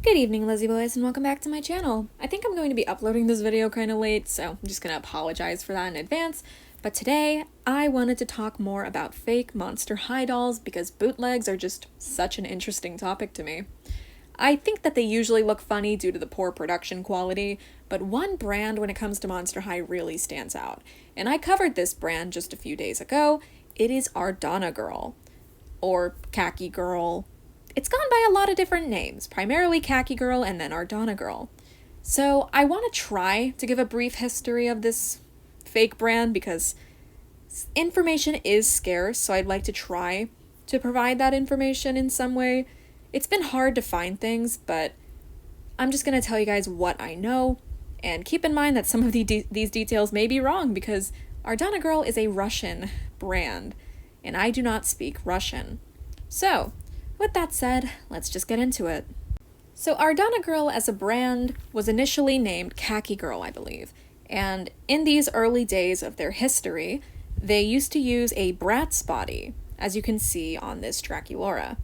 Good evening, Lizzie Boys, and welcome back to my channel. I think I'm going to be uploading this video kind of late, so I'm just going to apologize for that in advance. But today, I wanted to talk more about fake Monster High dolls because bootlegs are just such an interesting topic to me. I think that they usually look funny due to the poor production quality, but one brand when it comes to Monster High really stands out. And I covered this brand just a few days ago. It is Ardana Girl, or Khaki Girl. It's gone by a lot of different names, primarily Khaki Girl and then Ardana Girl. So I want to try to give a brief history of this fake brand because information is scarce, so I'd like to try to provide that information in some way. It's been hard to find things, but I'm just going to tell you guys what I know, and keep in mind that some of these details may be wrong because Ardana Girl is a Russian brand, and I do not speak Russian. So, with that said, let's just get into it. So Ardana Girl as a brand was initially named Khaki Girl, I believe, and in these early days of their history, they used to use a Bratz body, as you can see on this Draculaura.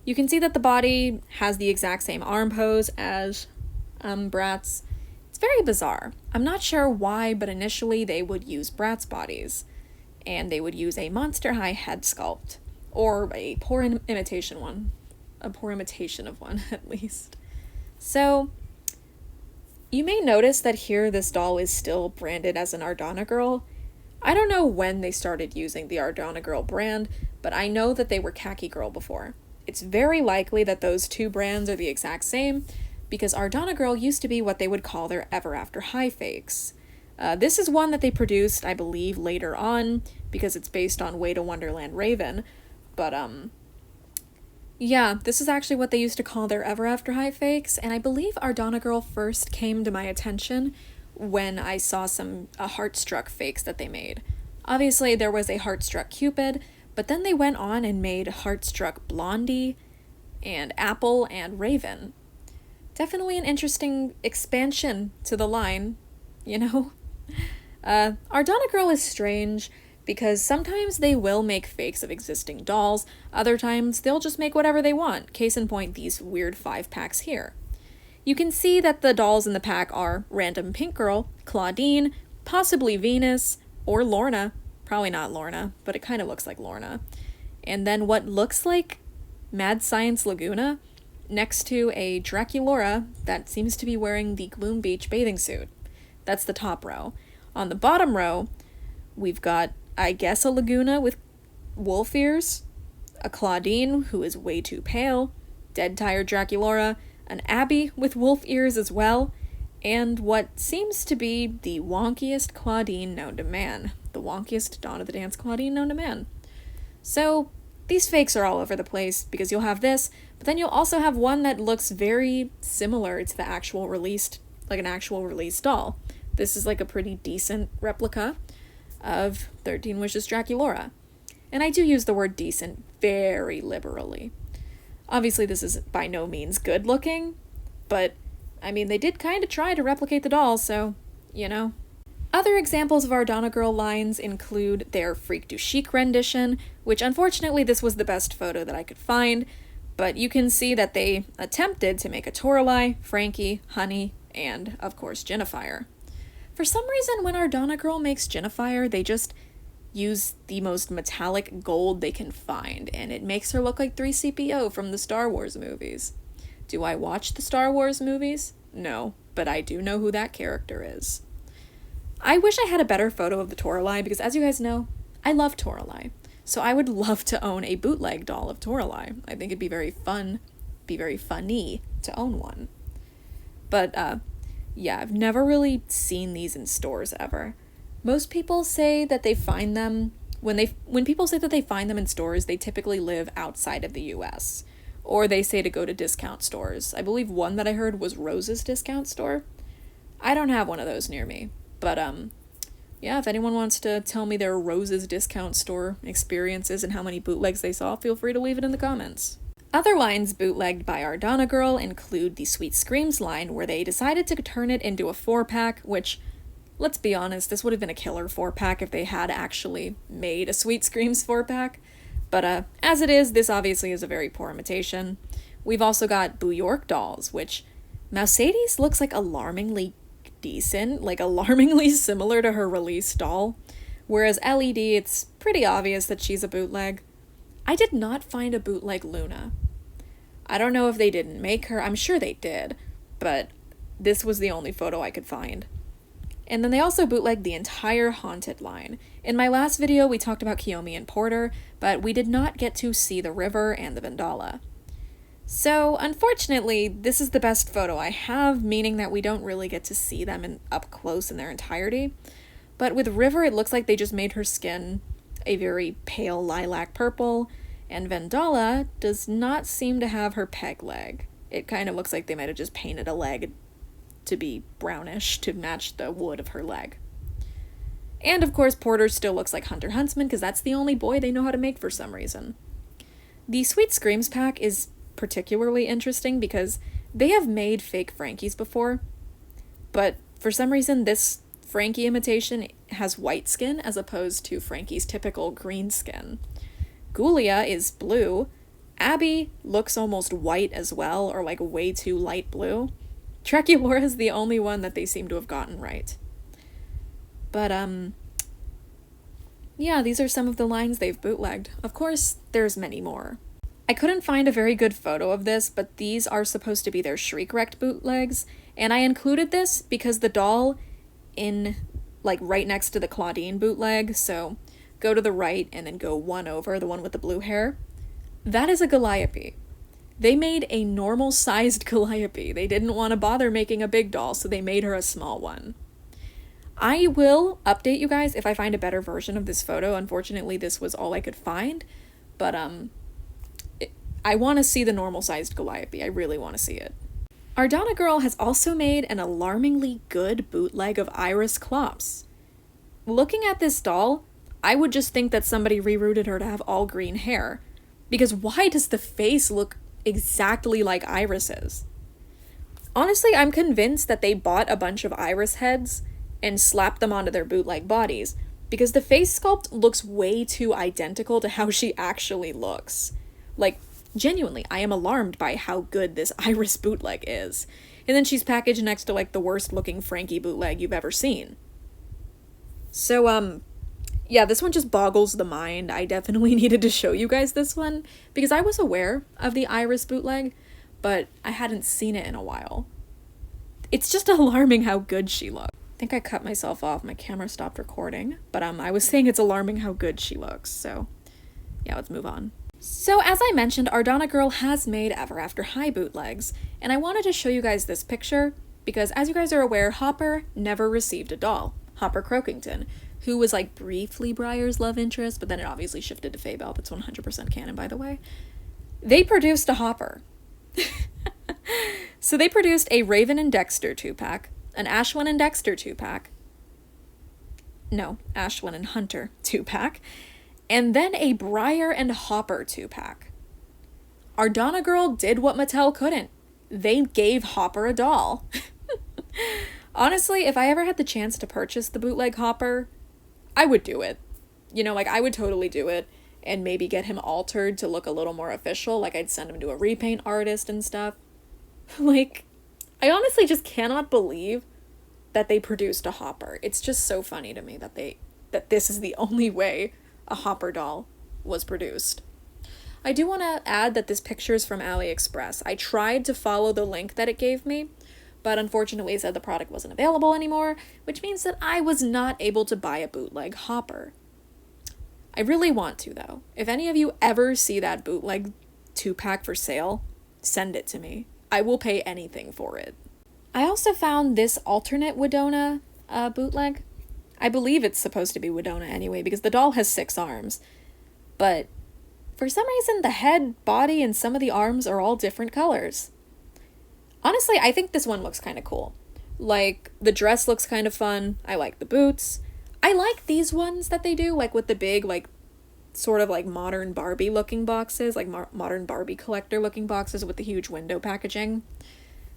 You can see that the body has the exact same arm pose as Bratz. It's very bizarre. I'm not sure why, but initially they would use Bratz bodies, and they would use a Monster High head sculpt. Or a poor imitation one. A poor imitation of one, at least. So, you may notice that here this doll is still branded as an Ardana Girl. I don't know when they started using the Ardana Girl brand, but I know that they were Khaki Girl before. It's very likely that those two brands are the exact same, because Ardana Girl used to be what they would call their Ever After High fakes. This is one that they produced, I believe, later on, because it's based on Way to Wonderland Raven. But, yeah, this is actually what they used to call their Ever After High fakes, and I believe Ardana Girl first came to my attention when I saw some Heartstruck fakes that they made. Obviously, there was a Heartstruck Cupid, but then they went on and made Heartstruck Blondie, and Apple, and Raven. Definitely an interesting expansion to the line, you know? Ardana Girl is strange, because sometimes they will make fakes of existing dolls, other times they'll just make whatever they want, case in point these weird 5-packs here. You can see that the dolls in the pack are Random Pink Girl, Claudine, possibly Venus, or Lorna. Probably not Lorna, but it kind of looks like Lorna. And then what looks like Mad Science Laguna, next to a Draculaura that seems to be wearing the Gloom Beach bathing suit. That's the top row. On the bottom row, we've got, I guess, a Laguna with wolf ears, a Claudine who is way too pale, dead tired Draculaura, an Abby with wolf ears as well, and what seems to be the wonkiest Claudine known to man. The wonkiest Dawn of the Dance Claudine known to man. So, these fakes are all over the place because you'll have this, but then you'll also have one that looks very similar to the actual released, like an actual released doll. This is like a pretty decent replica of 13 Wishes Draculaura. And I do use the word decent very liberally. Obviously this is by no means good looking, but I mean they did kind of try to replicate the doll, so, you know. Other examples of Ardana Girl lines include their Freak du Chic rendition, which unfortunately this was the best photo that I could find, but you can see that they attempted to make a Toralei, Frankie, Honey, and of course Jennifer. For some reason, when Ardana Girl makes Jennifer, they just use the most metallic gold they can find, and it makes her look like 3CPO from the Star Wars movies. Do I watch the Star Wars movies? No, but I do know who that character is. I wish I had a better photo of the Toralei, because as you guys know, I love Toralei. So I would love to own a bootleg doll of Toralei. I think it'd be very fun, be very funny to own one. But, yeah, I've never really seen these in stores ever. Most people say that they find them, when people say that they find them in stores, they typically live outside of the US. Or they say to go to discount stores. I believe one that I heard was Rose's discount store. I don't have one of those near me. But, yeah, if anyone wants to tell me their Rose's discount store experiences and how many bootlegs they saw, feel free to leave it in the comments. Other lines bootlegged by Ardana Girl include the Sweet Screams line, where they decided to turn it into a 4-pack, which, let's be honest, this would have been a killer 4-pack if they had actually made a Sweet Screams 4-pack. But as it is, this obviously is a very poor imitation. We've also got Boo York dolls, which Mercedes looks like alarmingly decent, like alarmingly similar to her release doll, whereas LED, it's pretty obvious that she's a bootleg. I did not find a bootleg Luna. I don't know if they didn't make her, I'm sure they did, but this was the only photo I could find. And then they also bootlegged the entire Haunted line. In my last video, we talked about Kiyomi and Porter, but we did not get to see the River and the Vendala. So, unfortunately, this is the best photo I have, meaning that we don't really get to see them up close in their entirety. But with River, it looks like they just made her skin a very pale lilac purple, and Vendala does not seem to have her peg leg. It kind of looks like they might have just painted a leg to be brownish to match the wood of her leg. And of course, Porter still looks like Hunter Huntsman because that's the only boy they know how to make for some reason. The Sweet Screams pack is particularly interesting because they have made fake Frankies before, but for some reason this Frankie imitation has white skin as opposed to Frankie's typical green skin. Ghoulia is blue. Abby looks almost white as well, or like way too light blue. Treculora is the only one that they seem to have gotten right. But, yeah, these are some of the lines they've bootlegged. Of course, there's many more. I couldn't find a very good photo of this, but these are supposed to be their Shriek Wrecked bootlegs, and I included this because the doll in, like, right next to the Claudine bootleg, so go to the right and then go one over, the one with the blue hair, that is a Calliope. They made a normal-sized Calliope. They didn't want to bother making a big doll, so they made her a small one. I will update you guys if I find a better version of this photo. Unfortunately, this was all I could find, but I want to see the normal-sized Calliope. I really want to see it. Ardana Girl has also made an alarmingly good bootleg of Iris Clops. Looking at this doll, I would just think that somebody rerouted her to have all green hair, because why does the face look exactly like Iris's? Honestly, I'm convinced that they bought a bunch of Iris heads and slapped them onto their bootleg bodies, because the face sculpt looks way too identical to how she actually looks. Like, genuinely, I am alarmed by how good this Iris bootleg is. And then she's packaged next to, like, the worst looking Frankie bootleg you've ever seen. So, yeah, this one just boggles the mind. I definitely needed to show you guys this one, because I was aware of the Iris bootleg, but I hadn't seen it in a while. It's just alarming how good she looks. I think I cut myself off. My camera stopped recording, but I was saying it's alarming how good she looks, so yeah, let's move on. So as I mentioned, Ardana Girl has made Ever After High bootlegs, and I wanted to show you guys this picture, because as you guys are aware, Hopper never received a doll. Hopper Croakington, who was like briefly Briar's love interest, but then it obviously shifted to Fabelle. That's 100% canon, by the way. They produced a Hopper. So they produced a Raven and Dexter 2-pack, an Ashwin and Dexter 2-pack, no, Ashwin and Hunter 2-pack, and then a Briar and Hopper 2-pack. Ardana Girl did what Mattel couldn't. They gave Hopper a doll. Honestly, if I ever had the chance to purchase the bootleg Hopper, I would do it. You know, like, I would totally do it and maybe get him altered to look a little more official. Like, I'd send him to a repaint artist and stuff. Like, I honestly just cannot believe that they produced a Hopper. It's just so funny to me that this is the only way a Hopper doll was produced. I do want to add that this picture is from AliExpress. I tried to follow the link that it gave me, but unfortunately it said the product wasn't available anymore, which means that I was not able to buy a bootleg Hopper. I really want to, though. If any of you ever see that bootleg 2-pack for sale, send it to me. I will pay anything for it. I also found this alternate Widona bootleg. I believe it's supposed to be Widona anyway, because the doll has 6 arms. But for some reason, the head, body, and some of the arms are all different colors. Honestly, I think this one looks kind of cool. Like, the dress looks kind of fun. I like the boots. I like these ones that they do, like with the big, like, sort of like modern Barbie looking boxes, like modern Barbie collector looking boxes with the huge window packaging.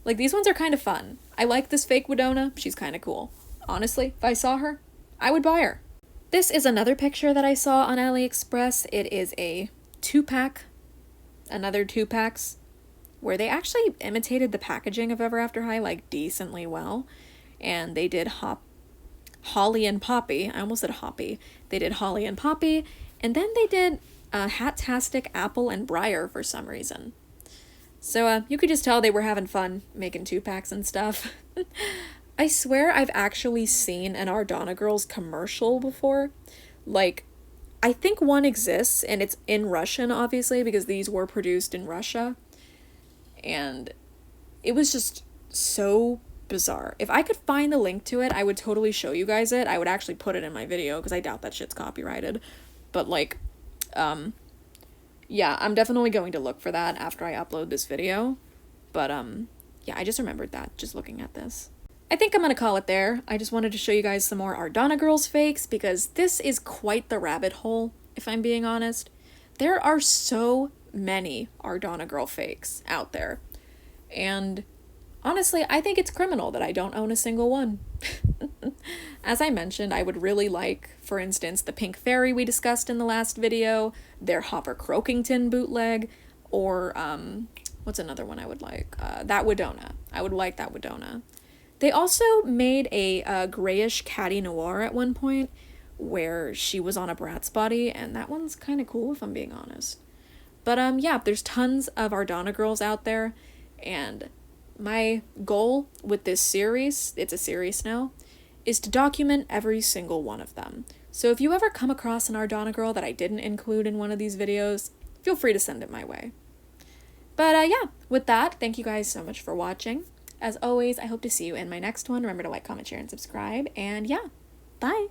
Like, these ones are kind of fun. I like this fake Widona. She's kind of cool. Honestly, if I saw her, I would buy her. This is another picture that I saw on AliExpress. It is a 2-pack, another 2-packs, where they actually imitated the packaging of Ever After High like decently well. And they did Holly and Poppy. I almost said Hoppy. They did Holly and Poppy, and then they did Hat-tastic Apple and Briar for some reason. So you could just tell they were having fun making 2-packs and stuff. I swear I've actually seen an Ardana Girls commercial before. Like, I think one exists, and it's in Russian, obviously, because these were produced in Russia. And it was just so bizarre. If I could find the link to it, I would totally show you guys it. I would actually put it in my video, because I doubt that shit's copyrighted. But, like, yeah, I'm definitely going to look for that after I upload this video. But, yeah, I just remembered that, just looking at this. I think I'm gonna call it there. I just wanted to show you guys some more Ardana Girls fakes, because this is quite the rabbit hole, if I'm being honest. There are so many Ardana Girl fakes out there. And honestly, I think it's criminal that I don't own a single one. As I mentioned, I would really like, for instance, the Pink Fairy we discussed in the last video, their Hopper Croakington bootleg, or, what's another one I would like? That Wodona. I would like that Wodona. They also made a grayish Catty Noir at one point, where she was on a Bratz body, and that one's kind of cool if I'm being honest. But yeah, there's tons of Ardana Girls out there, and my goal with this series, it's a series now, is to document every single one of them. So if you ever come across an Ardana Girl that I didn't include in one of these videos, feel free to send it my way. But yeah, with that, thank you guys so much for watching. As always, I hope to see you in my next one. Remember to like, comment, share, and subscribe. And yeah, bye!